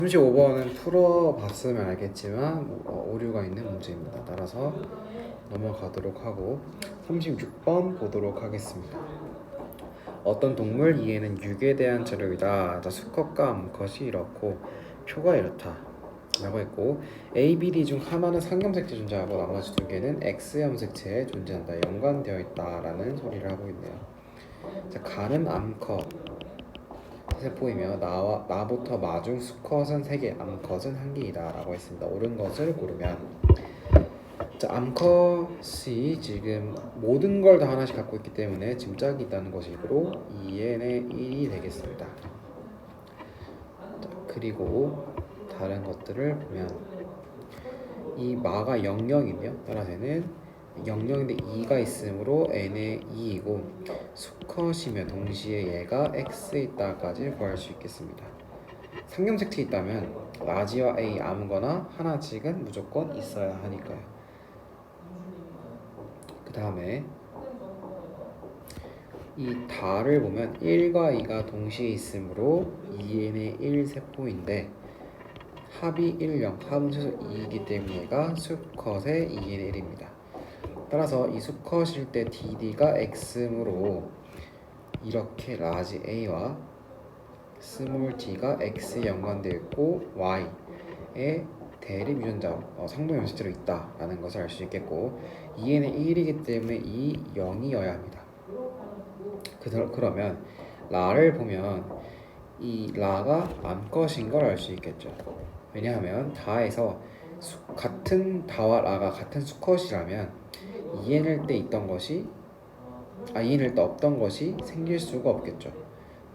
35번은 풀어봤으면 알겠지만 오류가 있는 문제입니다. 따라서 넘어가도록 하고 36번 보도록 하겠습니다. 어떤 동물 이해는 6에 대한 자료이다. 수컷과 암컷이 이렇고 표가 이렇다 라고 했고, A, B, D 중 하나는 상염색체 존재하고 나머지 두 개는 X염색체에 존재한다, 연관되어 있다라는 소리를 하고 있네요. 자, 가는 암컷 세포이며 나부터 마중 수컷은 3개, 암컷은 1개이다 라고 했습니다. 옳은 것을 고르면, 자, 암컷이 지금 모든 걸 다 하나씩 갖고 있기 때문에 지금 짝이 있다는 것이므로 2n의 1이 되겠습니다. 자, 그리고 다른 것들을 보면 이 마가 00이며 따라서는 00인데 2가 있으므로 n의 2이고, 수컷이며 동시에 얘가 x에 있다까지 구할 수 있겠습니다. 상염색체 있다면 라지와 a 아무거나 하나씩은 무조건 있어야 하니까요. 그 다음에 이 다를 보면 1과 2가 동시에 있으므로 2n의 1 세포인데 합이 1, 0, 합은 최소 2이기 때문에 얘가 수컷의 2n의 1입니다. 따라서 이 수컷일 때 DD가 X므로 이렇게 라지 A와 스몰 d가 X에 연관되어 있고 Y에 대립 유전자 상동염색체로 있다라는 것을 알 수 있겠고, 2n의 1이기 때문에 이 0이어야 합니다. 그러면 라를 보면 이 라가 암컷인 걸 알 수 있겠죠. 왜냐하면 다에서 같은 다와 라가 같은 수컷이라면 2n일 때 있던 것이 2n일 때 없던 것이 생길 수가 없겠죠.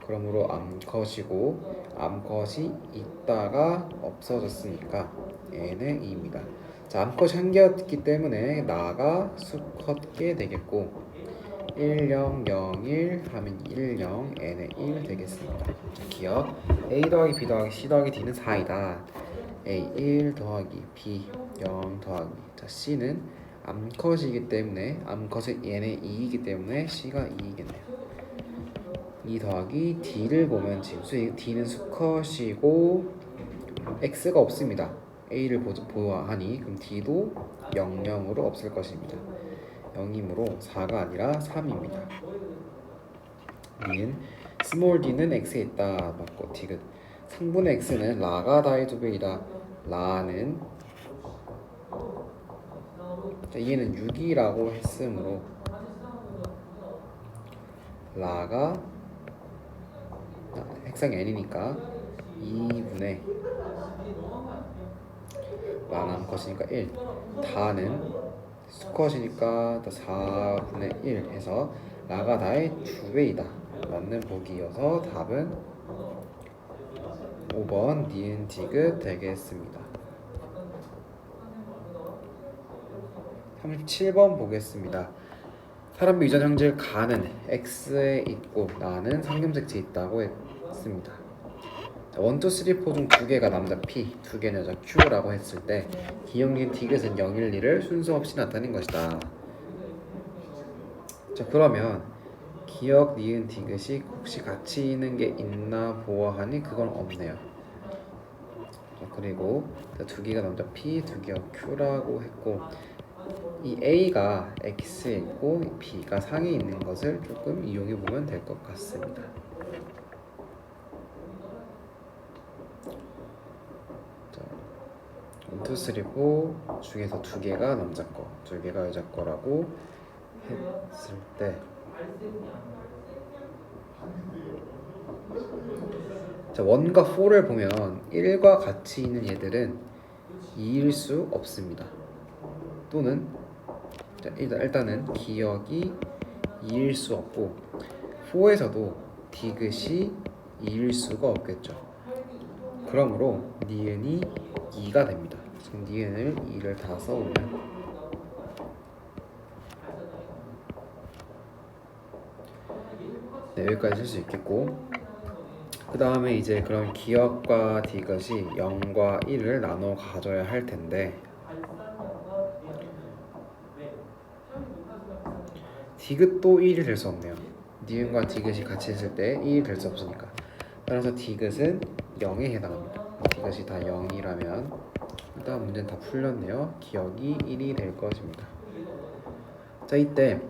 그러므로 암컷이고 암컷이 있다가 없어졌으니까 n의 2입니다. 자, 암컷이 1개였기 때문에 나가 수컷게 되겠고 1, 0, 0, 1 하면 1, 0, n의 1 되겠습니다. 기억, a 더하기 b 더하기 c 더하기 d는 4이다. a 1 더하기 b 0 더하기, 자, c는 암컷이기 때문에 암컷의 n의 2이기 때문에 c가 2이겠네요. 2 더하기 d를 보면 지금 d는 수컷이고 x가 없습니다. a를 보아하니 그럼 d도 0, 0으로 없을 것입니다. 0이므로 4가 아니라 3입니다. 니은 스몰 d는 x에 있다 맞고, 디귿 상분의 x는 라가 다의 2배이다. 라는, 자, 얘는 6이라고 했으므로 라가 핵상이 n이니까 2분의 라는 암컷이니까 1, 다는 수컷이니까 4분의 1 해서 라가 다의 2배이다 맞는 보기여서 답은 5번 니은 디귿 되겠습니다. 37번 보겠습니다. 사람의 유전 형질 가는 X에 있고 나는 상염색체 있다고 했습니다. 1, 2, 3, 4 중 2개가 남자 P, 2개는 여자 Q라고 했을 때 기억 니은 디귿은 0, 1, 2를 순서 없이 나타낸 것이다. 자, 그러면 기억 니은 디귿이 혹시 같이 있는 게 있나 보아하니 그건 없네요. 자, 그리고 2개가 남자 P, 2개가 Q라고 했고, 이 A가 X에 있고 B가 상에 있는 것을 조금 이용해 보면 될 것 같습니다. 자, 1, 2, 3, 4 중에서 2개가 남자 거, 2개가 여자 거라고 했을 때, 자, 1과 4를 보면 1과 같이 있는 얘들은 2일 수 없습니다. 또는, 자, 일단은 기억이 2일 수 없고 4에서도 디귿이 2일 수가 없겠죠. 그러므로 니은이 2가 됩니다. 지금 니은을 2를 다 써오면 여기까지 쓸 수 있겠고, 그 다음에 이제 그럼 기억과 디귿이 0과 1을 나눠 가져야 할 텐데, 디귿도 1이 될 수 없네요. 니은과 디귿이 같이 있을 때 1이 될 수 없으니까. 따라서 디귿은 0에 해당합니다. 이것이 다 0이라면 일단 문제는 다 풀렸네요. 기억이 1이 될 것입니다. 자, 이때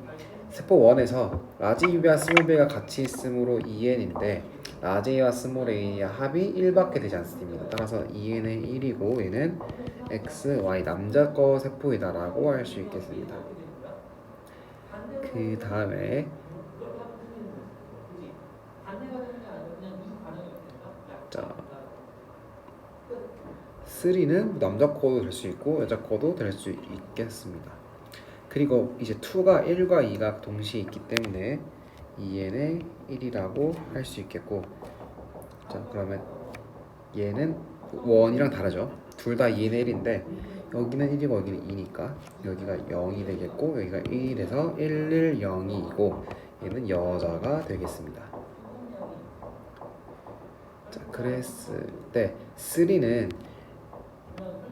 세포 1에서 라지 B와 스몰 b가 같이 있으므로 2n인데 라지 A와 스몰 a의 합이 1밖에 되지 않습니다. 따라서 2n은 1이고 얘는 x, y 남자 거 세포이다 라고 할 수 있겠습니다. 그 다음에 자 3는 남자 거도 될 수 있고 여자 거도 될 수 있겠습니다. 그리고 이제 2가 1과 2가 동시에 있기 때문에 2n의 1이라고 할 수 있겠고, 자 그러면 얘는 1이랑 다르죠. 둘 다 2n의 1인데 여기는 1이고 여기는 2니까 여기가 0이 되겠고 여기가 1이 돼서 1, 1, 0이고 얘는 여자가 되겠습니다. 자 그랬을 때 3는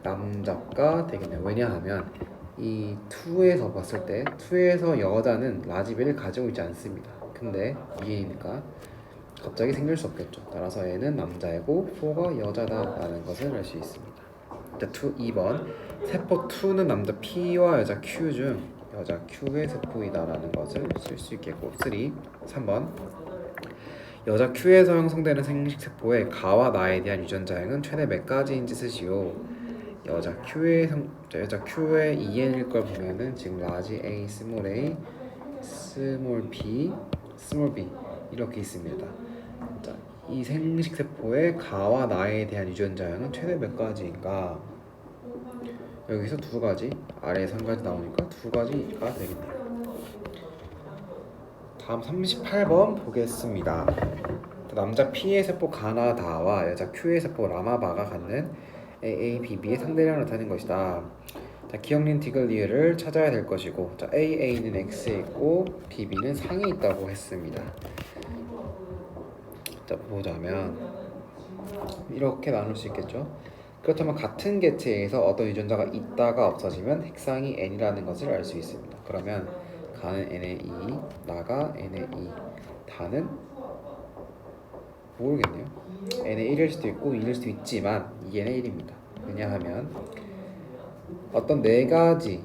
남자가 되겠네요. 왜냐하면 이 2에서 봤을 때 2에서 여자는 라지벨을 가지고 있지 않습니다. 근데 2이니까 갑자기 생길 수 없겠죠. 따라서 얘는 남자이고 4가 여자다라는 것을 알 수 있습니다. 자, 2번 세포 2는 남자 P와 여자 Q 중 여자 Q의 세포이다라는 것을 쓸 수 있겠고 3번 여자 Q에서 형성되는 생식 세포의 가와 나에 대한 유전자형은 최대 몇 가지인지 쓰시오. 여자 Q의 2n일 걸 보면은 지금 라지 A, 스몰 a, 스몰 b, 스몰 b 이렇게 있습니다. 자, 이 생식 세포의 가와 나에 대한 유전자형은 최대 몇 가지인가? 여기서 2가지, 아래에서 1가지 나오니까 2가지가 되겠네요. 다음 38번 보겠습니다. 남자 P의 세포 가나다와 여자 Q의 세포 라마바가 갖는 AABB의 상대량을 나타내는 것이다. 자, 기억린 디글리에를 찾아야 될 것이고, 자, AA는 X에 있고 BB는 상에 있다고 했습니다. 자, 보자면 이렇게 나눌 수 있겠죠. 그렇다면 같은 개체에서 어떤 유전자가 있다가 없어지면 핵상이 N이라는 것을 알 수 있습니다. 그러면 가는 N의 2, 나가 N의 2, 다는 모르겠네요. N의 1일 수도 있고 2일 수도 있지만 2N의 1입니다. 왜냐하면 어떤 4가지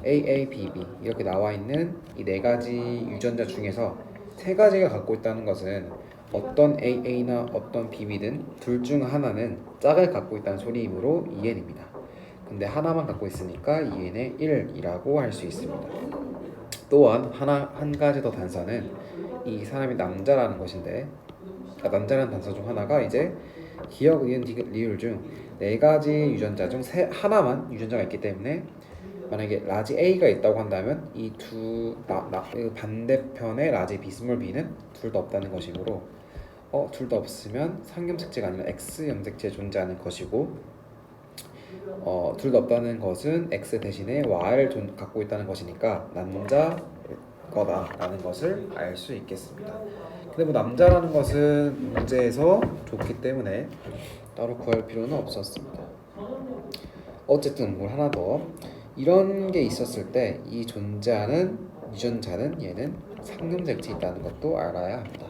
AA, BB 이렇게 나와 있는 이 4가지 유전자 중에서 3가지가 갖고 있다는 것은 어떤 AA나 어떤 BB든 둘 중 하나는 짝을 갖고 있다는 소리이므로 2N입니다. 근데 하나만 갖고 있으니까 2N의 1이라고 할 수 있습니다. 또한 한 가지 더 단서는 이 사람이 남자라는 것인데, 남자라는 단서 중 하나가 이제 기억, 이은, 리을 중 4가지 유전자 중 하나만 유전자가 있기 때문에 만약에 라지 A가 있다고 한다면 이 반대편의 라지 B, 스몰 b는 둘 다 없다는 것이므로 둘 다 없으면 상염색체가 아니라 X 염색체에 존재하는 것이고 둘 다 없다는 것은 X 대신에 Y를 갖고 있다는 것이니까 남자 거다라는 것을 알 수 있겠습니다. 근데 뭐 남자라는 것은 문제에서 좋기 때문에 따로 구할 필요는 없었습니다. 어쨌든 뭘 하나 더 이런 게 있었을 때 이 존재하는 유전자는 얘는 상염색체 있다는 것도 알아야 합니다.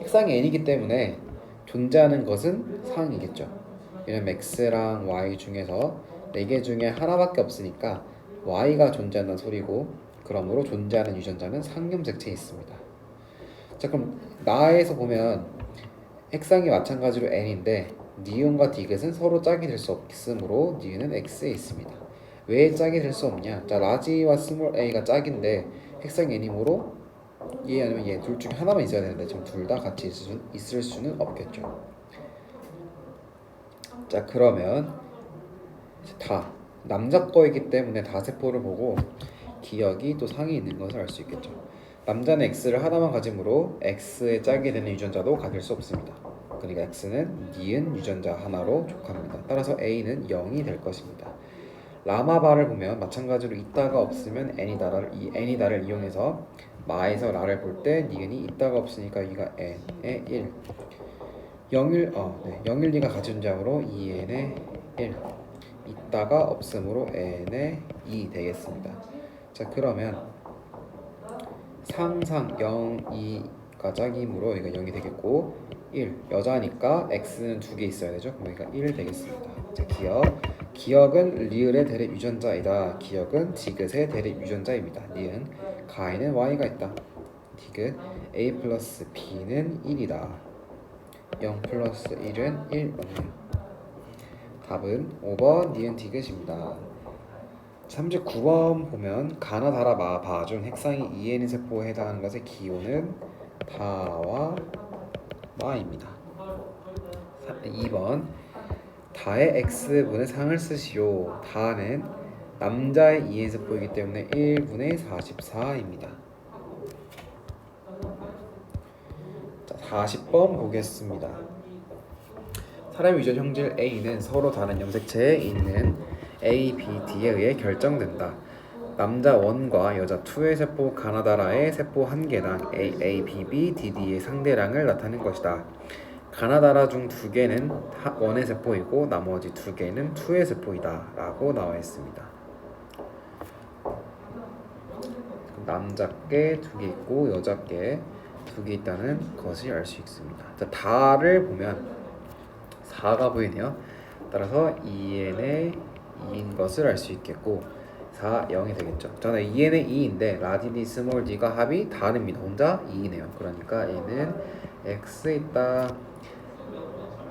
핵상이 n이기 때문에 존재하는 것은 상이겠죠. 왜냐면 x랑 y 중에서 4개 중에 하나밖에 없으니까 y가 존재한다는 소리고, 그러므로 존재하는 유전자는 상염색체에 있습니다. 자, 그럼 나에서 보면 핵상이 마찬가지로 n인데 니은과 디귿은 서로 짝이 될 수 없으므로 니은은 x에 있습니다. 왜 짝이 될 수 없냐? 자, 라지와 스몰 a가 짝인데 핵상이 n이므로 얘 아니면 얘 둘 중에 하나만 있어야 되는데 지금 둘 다 같이 있을 수는 없겠죠. 자, 그러면 다 남자 거이기 때문에 다 세포를 보고 기억이 또 상이 있는 것을 알 수 있겠죠. 남자는 X를 하나만 가지므로 X의 짝이 되는 유전자도 가질 수 없습니다. 그러니까 X는 니은 유전자 하나로 족합니다. 따라서 A는 0이 될 것입니다. 라마바를 보면 마찬가지로 있다가 없으면 N이다를 이용해서 마에서 라를 볼 때 니은이 있다가 없으니까 여기가 N의 1 0일 2가 같이 존재하므로 2N의 1 있다가 없으므로 N의 2 되겠습니다. 자, 그러면 상상 0, 2가 남자니까 짝이므로 여기가 0이 되겠고 1 여자니까 x는 2개 있어야 되죠. 그럼 여기가 1 되겠습니다. 자, 기억은 리을의 대립 유전자이다. 기억은 디귿의 대립 유전자입니다. 니은 가에는 y가 있다. 디귿 a 플러스 b는 1이다. 0 플러스 1은 1 맞네요. 답은 5번 니은 디귿입니다. 39번 보면 가나 다라 마 중 핵상이 EN 세포에 해당하는 것의 기호는 다와 마입니다. 2번 다의 x분의 상을 쓰시오. 다는 남자의 EN 세포이기 때문에 1분의 44입니다. 자, 40번 보겠습니다. 사람 유전 형질 A는 서로 다른 염색체에 있는 A, B, D에 의해 결정된다. 남자 1과 여자 2의 세포 가나다라의 세포 한 개당 A, B, B, D, D의 상대량을 나타낸 것이다. 가나다라 중 2개는 1의 세포이고 나머지 2개는 2의 세포이다 라고 나와 있습니다. 남자께 2개 있고 여자께 2개 있다는 것을 알 수 있습니다. 자, 다를 보면 4가 보이네요. 따라서 2n의 2인 것을 알 수 있겠고 4, 0이 되겠죠. 저는 2n의 2인데 라디디 스몰 d가 합이 다릅니다. 혼자 2이네요. 그러니까 얘는 x에 있다,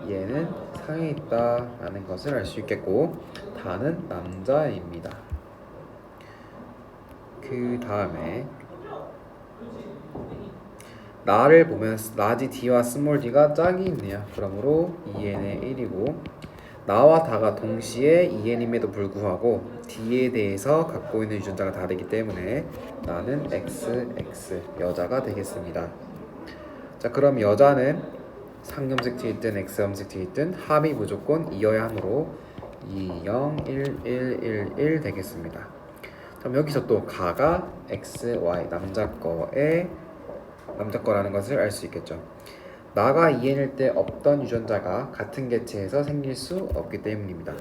얘는 상에 있다 라는 것을 알 수 있겠고 다는 남자입니다. 그 다음에 나를 보면 라지 d와 스몰 d가 짝이 있네요. 그러므로 2n의 1이고 나와 다가 동시에 2n임에도 불구하고 d에 대해서 갖고 있는 유전자가 다르기 때문에 나는 XX 여자가 되겠습니다. 자, 그럼 여자는 상염색체에 있든 X염색체에 있든 합이 무조건 2여야 하므로 2, 0, 1, 1, 1, 1 되겠습니다. 그럼 여기서 또 가가 X, Y 남자 거라는 것을 알 수 있겠죠. 나가 2n일 때 없던 유전자가 같은 개체에서 생길 수 없기 때문입니다.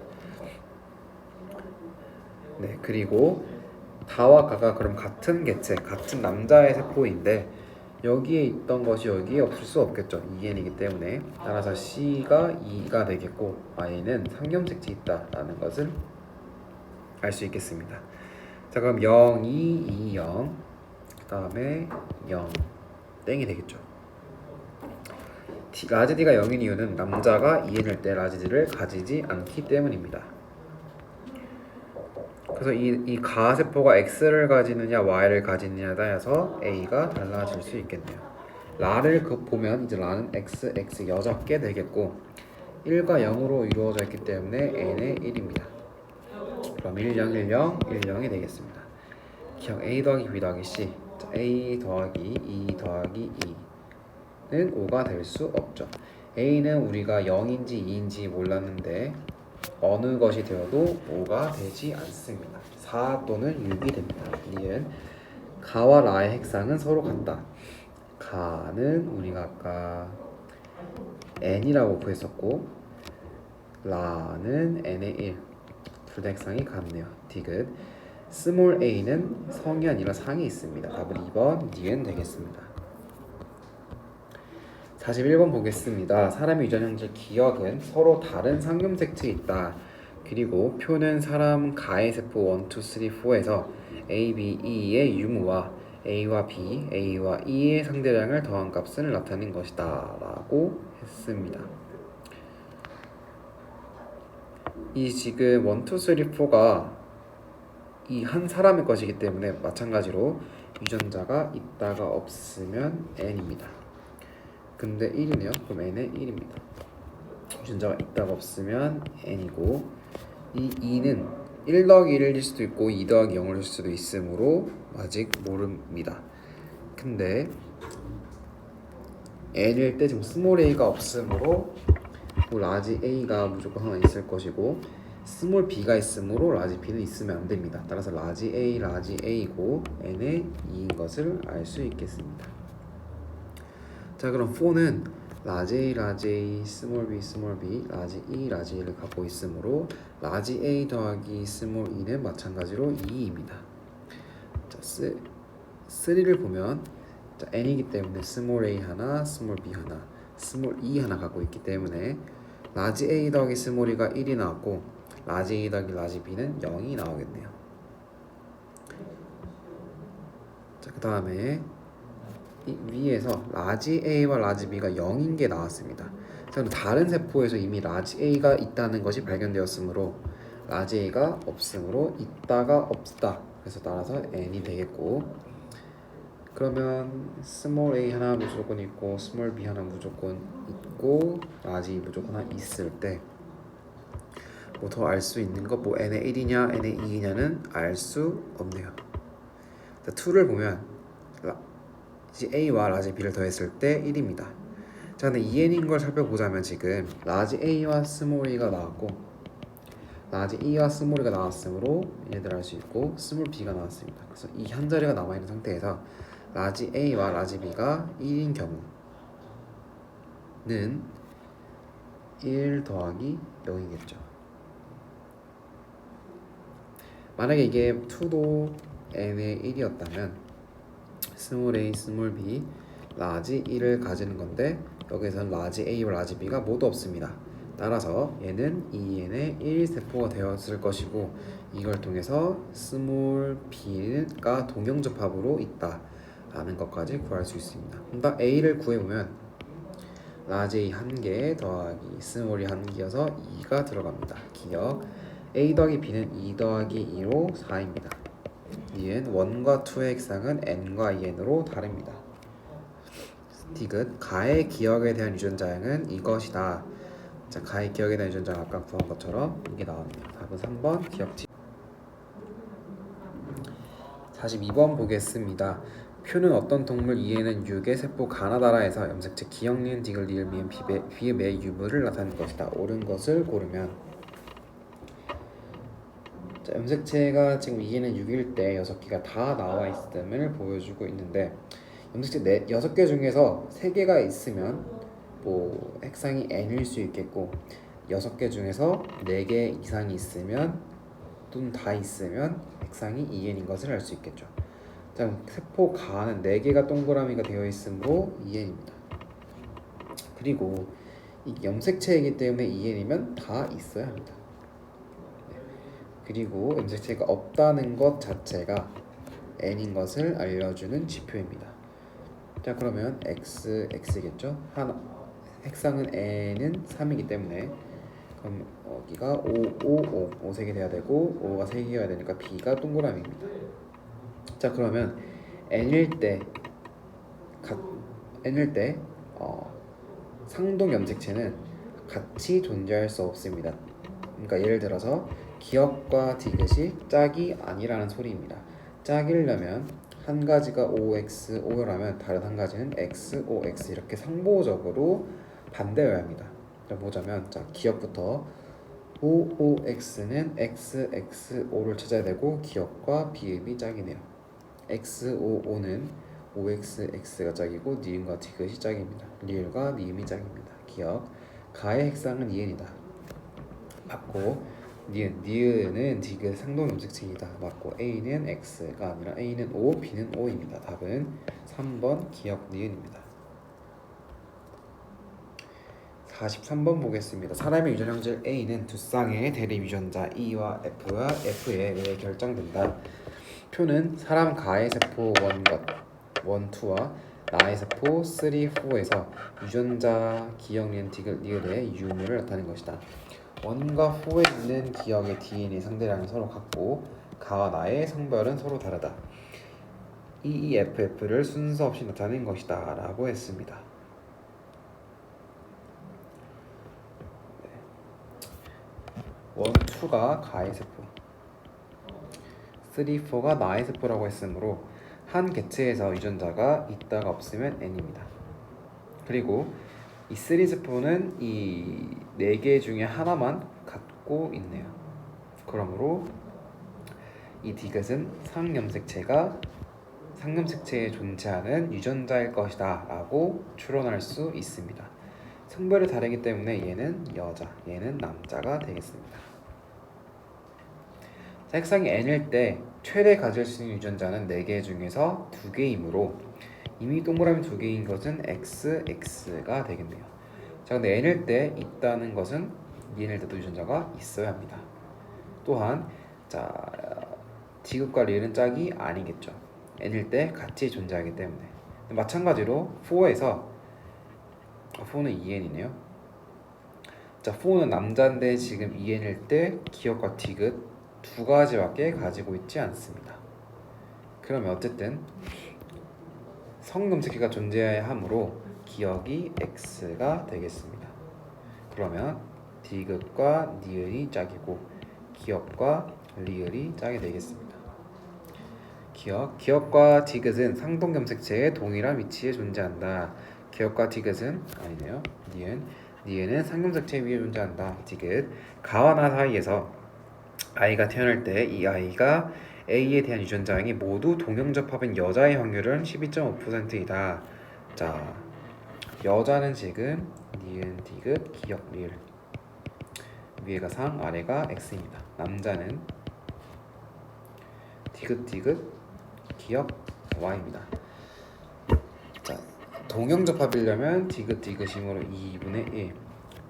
네, 그리고 다와 가가 그럼 같은 개체, 같은 남자의 세포인데 여기에 있던 것이 여기에 없을 수 없겠죠. 2n이기 때문에 따라서 C가 2가 되겠고 Y는 상염색체 있다라는 것을 알 수 있겠습니다. 자, 그럼 0, 2, 2, 0 그 다음에 0 땡이 되겠죠. 라지 D가 0인 이유는 남자가 2n일 때 라지 D를 가지지 않기 때문입니다. 그래서 이 가세포가 X를 가지느냐 Y를 가지느냐에 따라서 A가 달라질 수 있겠네요. 라를 보면 이제 라는 X, X 여자께 되겠고 1과 0으로 이루어져 있기 때문에 N의 1입니다. 그럼 1, 0, 1, 0, 1, 0이 되겠습니다. 기억 A 더하기 B 더하기 C 자, A 더하기 2 더하기 2는 5가 될 수 없죠. A는 우리가 0인지 2인지 몰랐는데 어느 것이 되어도 5가 되지 않습니다. 4 또는 6이 됩니다. 니은 가와 라의 핵상은 서로 같다. 가는 우리가 아까 n이라고 구했었고 라는 n의 1 둘 다 핵상이 같네요. 디귿 스몰 a는 성이 아니라 상이 있습니다. 답은 2번 니은 되겠습니다. 41번 보겠습니다. 사람의 유전 형질 기억은 서로 다른 상염색체에 있다. 그리고 표는 사람 가의 세포 1, 2, 3, 4에서 A, B, E의 유무와 A와 B, A와 E의 상대량을 더한 값을 나타낸 것이다 라고 했습니다. 이 지금 1, 2, 3, 4가 이 한 사람의 것이기 때문에 마찬가지로 유전자가 있다가 없으면 N입니다. 근데 1이네요. 그럼 n의 1입니다. 유전자가 있다가 없으면 n이고 이 2는 1 더하기 1일 수도 있고 2 더하기 0을 줄 수도 있으므로 아직 모릅니다. 근데 n일 때 지금 스몰 a가 없으므로 라지 a가 무조건 하나 있을 것이고 스몰 b가 있으므로 라지 b는 있으면 안 됩니다. 따라서 라지 a이고 n의 2인 것을 알 수 있겠습니다. 자, 그럼 4는 라지 A, 스몰 b, 라지 E, 라지 E를 갖고 있으므로 라지 A 더하기 스몰 E는 마찬가지로 2입니다. 자, 3를 보면 자, n이기 때문에 스몰 a 하나, 스몰 b 하나, 스몰 e 하나 갖고 있기 때문에 라지 a 더하기 스몰 e가 1이 나왔고 라지 a 더하기 라지 b는 0이 나오겠네요. 자, 그 다음에 위에서 라지 a와 라지 b가 0인 게 나왔습니다. 그럼 다른 세포에서 이미 라지 a가 있다는 것이 발견되었으므로 라지 a가 없으므로 있다가 없다. 그래서 따라서 n이 되겠고, 그러면 스몰 a 하나 무조건 있고 스몰 b 하나 무조건 있고 라지 무조건 하나 있을 때 뭐 더 알 수 있는 거, 뭐 n의 1이냐 n의 2이냐는 알 수 없네요. 2를 보면 라지 a와 라지 b를 더했을 때 1입니다. 자, 근데 2n인 걸 살펴보자면 지금 라지 a와 스몰 a가 나왔고 라지 e와 스몰 e가 나왔으므로 얘네들 알 수 있고 스몰 b가 나왔습니다. 그래서 이 한 자리가 남아있는 상태에서 라지 a와 라지 b가 1인 경우는 1 더하기 0이겠죠. 만약에 이게 2도 n의 1이었다면 스몰 a, 스몰 b, 라지 1을 가지는 건데 여기서는 라지 a와 라지 b가 모두 없습니다. 따라서 얘는 2n의 1세포가 되었을 것이고 이걸 통해서 스몰 b가 동형접합으로 있다 라는 것까지 구할 수 있습니다. 그러니까 a를 구해보면 라지 a 1개 더하기 스몰이 1개여서 2가 들어갑니다. 기억 a 더하기 b는 2 더하기 2로 4입니다. 니은 1과 2의 핵상은 n과 2n으로 다릅니다. 디귿 가의 기억에 대한 유전자양은 이것이다. 자, 가의 기억에 대한 유전자가 아까 구한 것처럼 이게 나옵니다. 답은 3번 기억지. 42번 보겠습니다. 표는 어떤 동물 이에는 6의 세포 가나다라에서 염색체 기억 니은 디귿 리을 미은 비읍의 유무를 나타낸 것이다. 옳은 것을 고르면, 자, 염색체가 지금 2에는 6일 때 6개가 다 나와 있음을 보여주고 있는데 염색체 6개 중에서 3개가 있으면 뭐 핵상이 n일 수 있겠고 6개 중에서 4개 이상이 있으면 또는 다 있으면 핵상이 2n인 것을 알 수 있겠죠. 자, 세포 가는 4개가 동그라미가 되어 있으므로 2n입니다. 그리고 이 염색체이기 때문에 2n이면 다 있어야 합니다. 그리고 염색체가 없다는 것 자체가 n인 것을 알려주는 지표입니다. 자, 그러면 x겠죠. 핵상은 n은 3이기 때문에 그럼 여기가 5 3개 돼야 되고 5가 3개여야 되니까 b가 동그라미입니다. 자, 그러면 n일 때 상동 염색체는 같이 존재할 수 없습니다. 그러니까 예를 들어서 기억과 디귿이 짝이 아니라는 소리입니다. 짝이려면 한 가지가 5x, 5라면 다른 한 가지는 x, 5x 이렇게 상보적으로 반대여야 합니다. 자, 보자면 자, 기억부터 5x는 x, x, 5를 찾아야 되고 기억과 비읍이 짝이네요. x, 5는 5x, x가 짝이고 니은과 디귿이 짝입니다. 리을과 미음이 짝입니다. 기억 가의 핵상은 2n이다. 맞고 니은은 디귿 상동 염색체이다. 맞고 a는 x가 아니라 a는 5, b는 5입니다. 답은 3번 기억 니은입니다. 43번 보겠습니다. 사람의 유전 형질 A는 두 쌍의 대립 유전자 E와 F와 F에 의해 결정된다. 표는 사람 가의 세포 1, 2와 나의 세포 3, 4에서 유전자 기억 니은 디귿 리을의 유무를 나타낸 것이다. 1과 4에 있는 기억의 DNA 상대량은 서로 같고 가와 나의 성별은 서로 다르다. EEFF를 순서 없이 나타낸 것이다 라고 했습니다. 1, 2가 가의 세포, 3, 4가 나의 세포라고 했으므로 한 개체에서 유전자가 있다가 없으면 n입니다. 그리고 이 3세포는 이 4개 중에 하나만 갖고 있네요. 그러므로 이 디귿은 상염색체에 존재하는 유전자일 것이다 라고 추론할 수 있습니다. 성별이 다르기 때문에 얘는 여자, 얘는 남자가 되겠습니다. 핵상이 n일 때 최대 가질 수 있는 유전자는 4개 중에서 2개이므로 이미 동그라미 두 개인 것은 x, x가 되겠네요. 자, 근데 n일 때 있다는 것은 n일 때도 유전자가 있어야 합니다. 또한 자, 디귿과 리을은 짝이 아니겠죠. n일 때 같이 존재하기 때문에. 마찬가지로 4에서 4는 2n이네요. 자, 4는 남자인데 지금 2n일 때 기억과 디귿 두 가지밖에 가지고 있지 않습니다. 그러면 어쨌든 성금색계가 존재해야 하므로 기억이 x가 되겠습니다. 그러면 디귿과 니은이 짝이고 기억과 리을이 짝이 되겠습니다. 기억과 디귿은 상동겸색체의 동일한 위치에 존재한다. 기억과 디귿은 아니네요. 니은은 상경색체 위에 존재한다. 디귿 가와 나 사이에서 아이가 태어날 때 이 아이가 A에 대한 유전자량이 모두 동형접합인 여자의 확률은 12.5%이다. 자, 여자는 지금 니은, 디귿, 기억, 리을 위에가 상, 아래가 x입니다. 남자는 디귿, 기억, y입니다. 자, 동형접합이려면 디귿, 디귿이므로 2분의 1.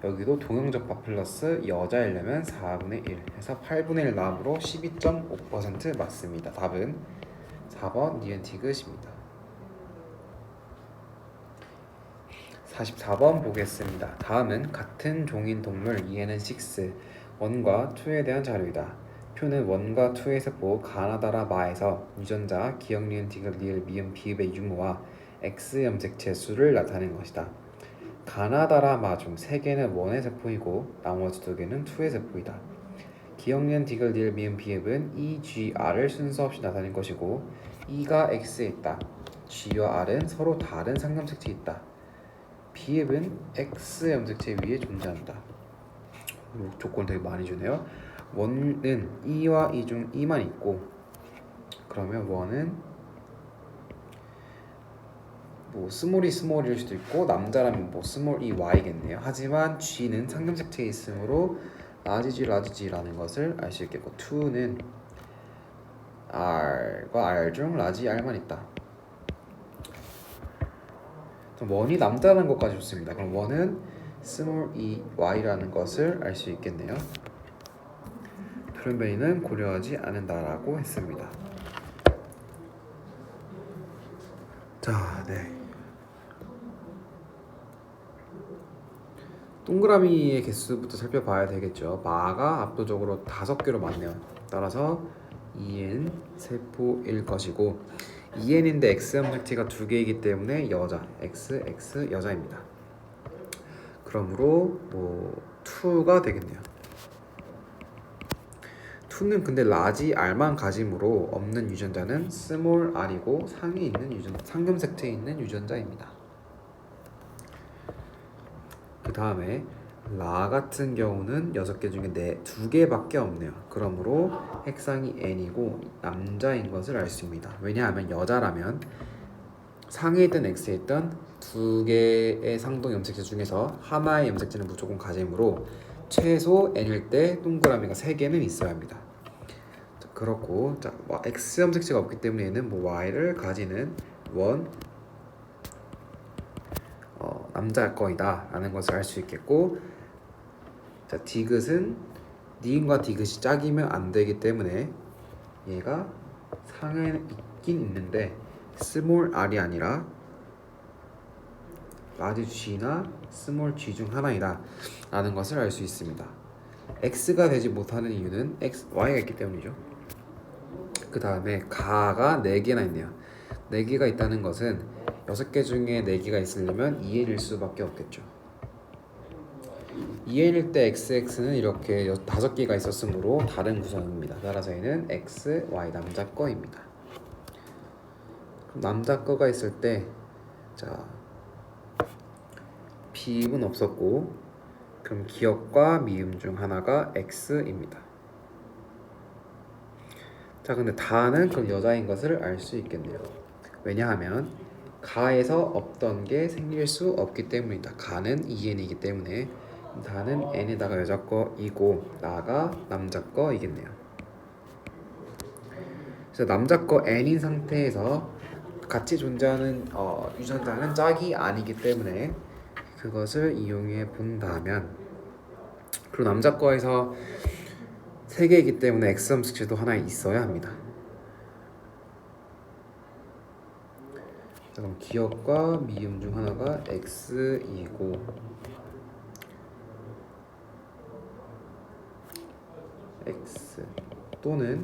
여기도 동형접합 플러스 여자이려면 4분의 1 해서 8분의 1 나음으로 12.5% 맞습니다. 답은 4번 니은 디귿입니다. 44번 보겠습니다. 다음은 같은 종인 동물 ENN6 1과 2에 대한 자료이다. 표는 1과 2의 세포 가나다라 마에서 유전자 기억 니은 디귿 리을 미음 비읍의 유무와 X 염색체 수를 나타낸 것이다. 가나다라 마 중 3개는 1의 세포이고 나머지 2개는 2의 세포이다. 기억 니은 디귿 리을 미음 비읍은 E, G, R을 순서 없이 나타낸 것이고 E가 X에 있다. G와 R은 서로 다른 상염색체에 있다. 비읍은 X 염색체 위에 존재한다. 조건 되게 많이 주네요. 원은 E와 E 중 E만 있고 그러면 원은 뭐 스몰이 스몰일 수도 있고 남자라면 뭐 스몰 E Y겠네요. 하지만 G는 상경색체에 있으므로 라지 G라는 것을 알 수 있겠고 2는 R과 R 중 라지 R만 있다. 원이 남자라는 것까지 좋습니다. 그럼 원은 스몰 E Y라는 것을 알 수 있겠네요. 돌연변이는 고려하지 않는다라고 했습니다. 자, 네. 동그라미의 개수부터 살펴봐야 되겠죠. 마가 압도적으로 5개로 많네요. 따라서 EN 세포일 것이고 EN인데 X 염색체가 2개이기 때문에 여자, X 여자입니다. 그러므로 뭐 2가 되겠네요. 2는 근데 라지 R만 가짐으로 없는 유전자는 스몰 R이고 상에 있는 상금색체에 있는 유전자입니다. 그 다음에 라 같은 경우는 6개 중에 2개밖에 없네요. 그러므로 핵상이 N이고 남자인 것을 알 수 있습니다. 왜냐하면 여자라면 상에 있던 X에 있던 2개의 상동 염색체 중에서 하나의 염색체는 무조건 가지므로 최소 N일 때 동그라미가 3개는 있어야 합니다. 자, 그렇고 자, X 염색체가 없기 때문에 얘는 뭐 Y를 가지는 남자 거이다 라는 것을 알 수 있겠고 자, 디귿은 니은과 디귿이 짝이면 안 되기 때문에 얘가 상에 있긴 있는데 스몰 r이 아니라 라지 g나 스몰 g 중 하나이다 라는 것을 알 수 있습니다. x가 되지 못하는 이유는 y가 있기 때문이죠. 그 다음에 가가 4개나 있네요. 4개가 있다는 것은 6개 중에 4개가 있으려면 2n일 수밖에 없겠죠. 2n일 때 xx는 이렇게 5개가 있었으므로 다른 구성입니다. 따라서 얘는 x, y 남자 거입니다. 남자 거가 있을 때 자, 비읍은 없었고 그럼 기억과 미음 중 하나가 x입니다. 자, 근데 다는 그럼 여자인 것을 알 수 있겠네요. 왜냐하면 가에서 없던 게 생길 수 없기 때문이다. 가는 2n이기 때문에 다는 n에다가 여자 거이고 나가 남자 거이겠네요. 그래서 남자 거 n인 상태에서 같이 존재하는 유전자는 짝이 아니기 때문에 그것을 이용해 본다면, 그리고 남자 거에서 3개이기 때문에 X함 수치도 하나 있어야 합니다. 그럼 기억과 미음 중 하나가 X이고 X 또는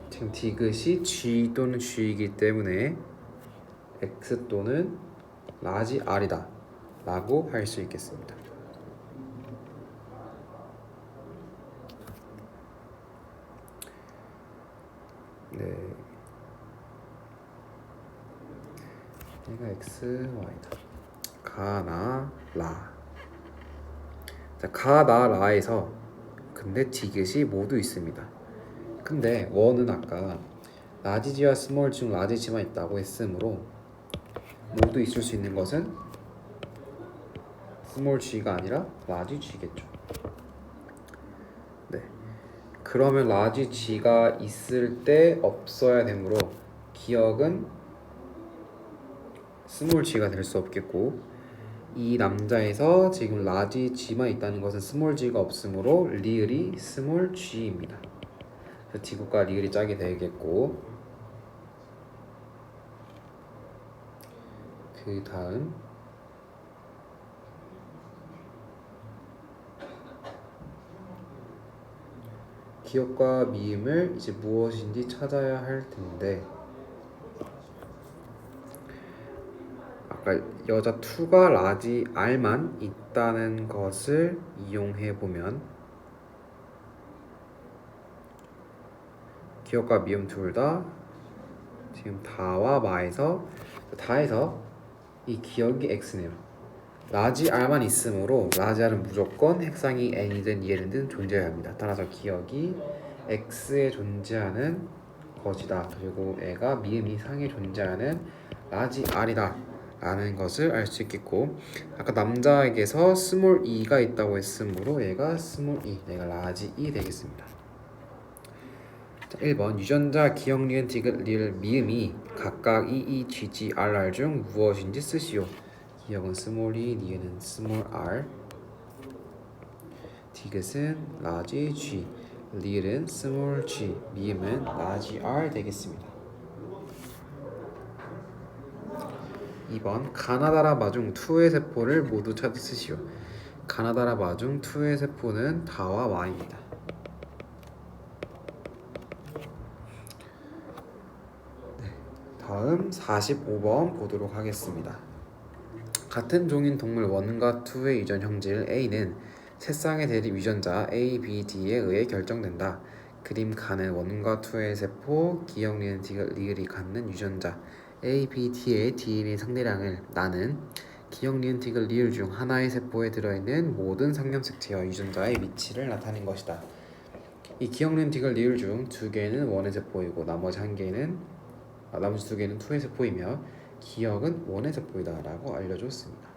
지금 디귿이 G 또는 G이기 때문에 X 또는 라지 R이다 라고 할 수 있겠습니다. 네, 얘가 X, Y다. 가나 라. 자, 가나 라에서 근데 디귿이 모두 있습니다. 근데 원은 아까 라지 G와 스몰 중 라지 G만 있다고 했으므로 모두 있을 수 있는 것은 스몰 G가 아니라 라지 G겠죠. 네. 그러면 라지 G가 있을 때 없어야 되므로 기억은 스몰 G가 될 수 없겠고, 이 남자에서 지금 라지 G만 있다는 것은 스몰 G가 없으므로 리을이 스몰 G입니다. 그래서 디귿과 리을이 짝이 되겠고, 그 다음 기억과 미음을 이제 무엇인지 찾아야 할 텐데, 아까 여자 2가 라지 R만 있다는 것을 이용해 보면 기억과 미음 둘 다 지금 다와 마에서 이 기억이 X네요. 라지 R만 있으므로 라지 R은 무조건 핵상이 N이든 EN이든 존재해야 합니다. 따라서 기억이 X에 존재하는 것이다. 그리고 애가 미음이 상에 존재하는 라지 R이다 라는 것을 알 수 있겠고, 아까 남자에게서 스몰 E가 있다고 했으므로 얘가 스몰 E, 얘가 라지 E 되겠습니다. 자, 1번 유전자 기억, 니은, 디귿, 리을, 미음이 각각 EE, GG, RR 중 무엇인지 쓰시오. 기억은 스몰 E, 니은은 스몰 R, 디귿은 라지 G, 리을은 스몰 G, 미음은 라지 R 되겠습니다. 2번 가나다라 마중 2의 세포를 모두 찾으시오. 가나다라 마중 2의 세포는 다와 마입니다. 다음 45번 보도록 하겠습니다. 같은 종인 동물 1과 2의 유전 형질 A는 세쌍의 대립 유전자 A, B, D에 의해 결정된다. 그림 가는 1과 2의 세포, 기억, 니은, 디귿, 리을이 갖는 유전자 A, B, D의 DNA 상대량을 나는 기억, 니은, 디귿, 리을 중 하나의 세포에 들어있는 모든 상념색체와 유전자의 위치를 나타낸 것이다. 이 기억, 니은, 디귿, 리을 중 2개는 1의 세포이고 나머지 2개는 2개는 2의 세포이며 기억은 1의 세포이다 라고 알려줬습니다.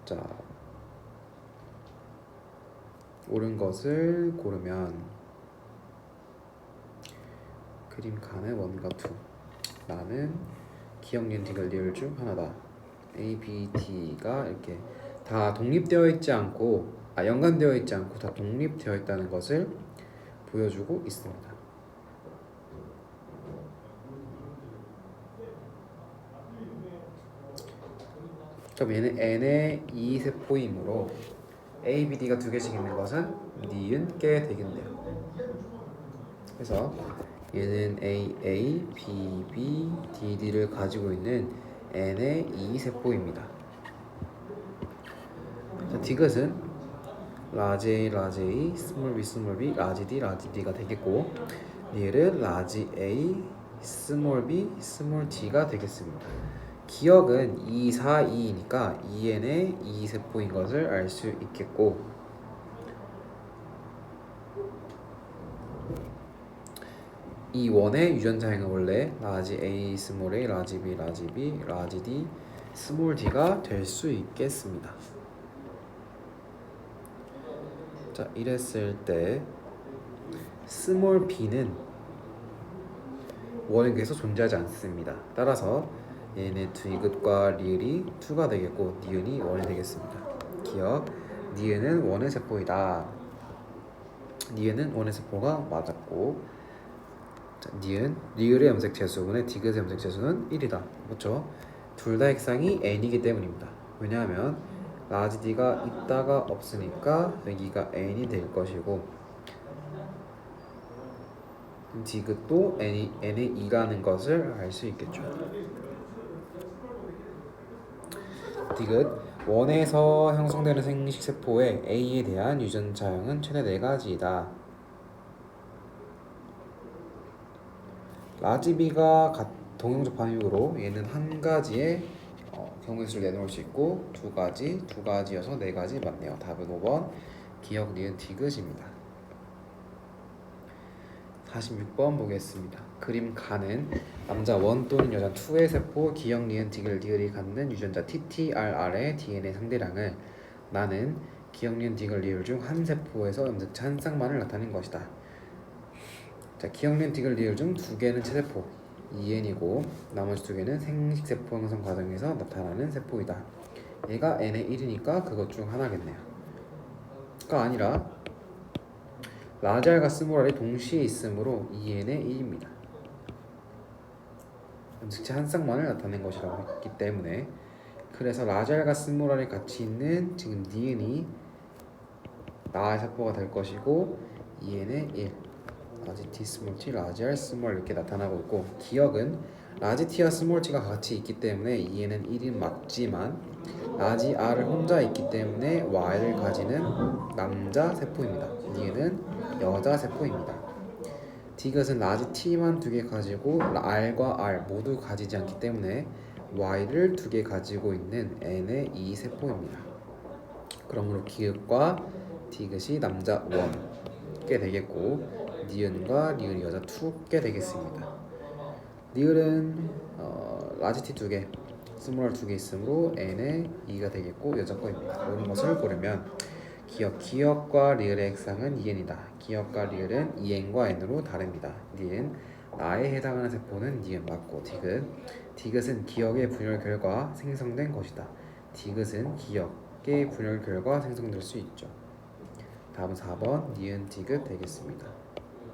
자, 옳은 것을 고르면 그림 칸의 1과 2, 나는 기억, 니은, 디귿, 리을 중 하나다. A, B, D가 이렇게 다 독립되어 있지 않고 연관되어 있지 않고 다 독립되어 있다는 것을 보여주고 있습니다. 그럼 얘는 N의 2세포이므로 A, B, D가 2개씩 있는 것은 니은 게 되겠네요. 그래서 얘는 A, B, B, D, D를 가지고 있는 N의 2세포입니다. 자, 디귿은 라지 A, 라지 A, 스몰 B, 스몰 B, 라지 D, 라지 D가 되겠고, 리을은 라지 A, 스몰 B, 스몰 D가 되겠습니다. 기억은 2, 4, 2이니까 EN의 2세포인 것을 알 수 있겠고, 이 원의 유전자행은 원래 라지 A, 스몰 A, 라지 B, 라지 B, 라지 D, 스몰 D가 될 수 있겠습니다. 자, 이랬을 때 스몰 b는 원액에서 존재하지 않습니다. 따라서 얘네 디귿과 리을이 2가 되겠고 니은이 1이 되겠습니다. 기억, 니은은 원의 세포이다. 니은은 원의 세포가 맞았고, 자, 니은, 리을의 염색 재수분의 디귿의 염색 재수는 1이다. 그렇죠? 둘 다 핵상이 n이기 때문입니다. 왜냐하면 라지 D가 있다가 없으니까 여기가 n이 될 것이고 디귿도 n의 2라는 것을 알 수 있겠죠. 디귿 원에서 형성되는 생식세포의 A에 대한 유전자형은 최대 4가지이다. 라지 B가 동형적 반응으로 얘는 한 가지의 경우의 수를 내놓을 수 있고 두 가지여서 4가지 맞네요. 답은 5번 기억 니은 디귿입니다. 46번 보겠습니다. 그림 가는 남자 1 또는 여자 2의 세포 기억 니은 디귿 리을이 갖는 유전자 TTRR의 DNA 상대량을 나는 기억 니은 디귿 리을 중 한 세포에서 염색체 한 쌍만을 나타낸 것이다. 자, 기억 니은 디귿 리을 중 2개는 체세포 EN이고 나머지 2개는 생식세포 형성 과정에서 나타나는 세포이다. 얘가 N의 1이니까 그것 중 하나겠네요. 가 아니라 라지 R과 스몰 R이 동시에 있으므로 EN의 1입니다. 염색체 한 쌍만을 나타낸 것이라고 했기 때문에 그래서 라지 R과 스몰 R이 같이 있는 지금 니은이 나의 세포가 될 것이고 EN의 1 라지 T, 스몰 T, 라지 R, 스몰 이렇게 나타나고 있고 기억은 라지 T와 스몰 T가 같이 있기 때문에 EN은 1인 맞지만 라지 R을 혼자 있기 때문에 Y를 가지는 남자 세포입니다. 니은은 여자 세포입니다. 디귿은 라지 T만 2개 가지고 R과 R 모두 가지지 않기 때문에 Y를 2개 가지고 있는 N의 2 세포입니다. 그러므로 기읍과 디귿이 남자 1게 되겠고 니은과 리을이 여자 2게 되겠습니다. 리을은 라지 T 2개, 스몰 R 2개 있으므로 N의 2가 되겠고 여자 거입니다. 이런 것을 고르면 기억과 리을의 핵상은 EN이다. 기억과 리을은 EN과 N으로 다릅니다. 니은 나에 해당하는 세포는 니은 맞고 디귿은 기억의 분열 결과 생성된 것이다. 디귿은 기억의 분열 결과 생성될 수 있죠. 답은 4번 니은 디귿 되겠습니다.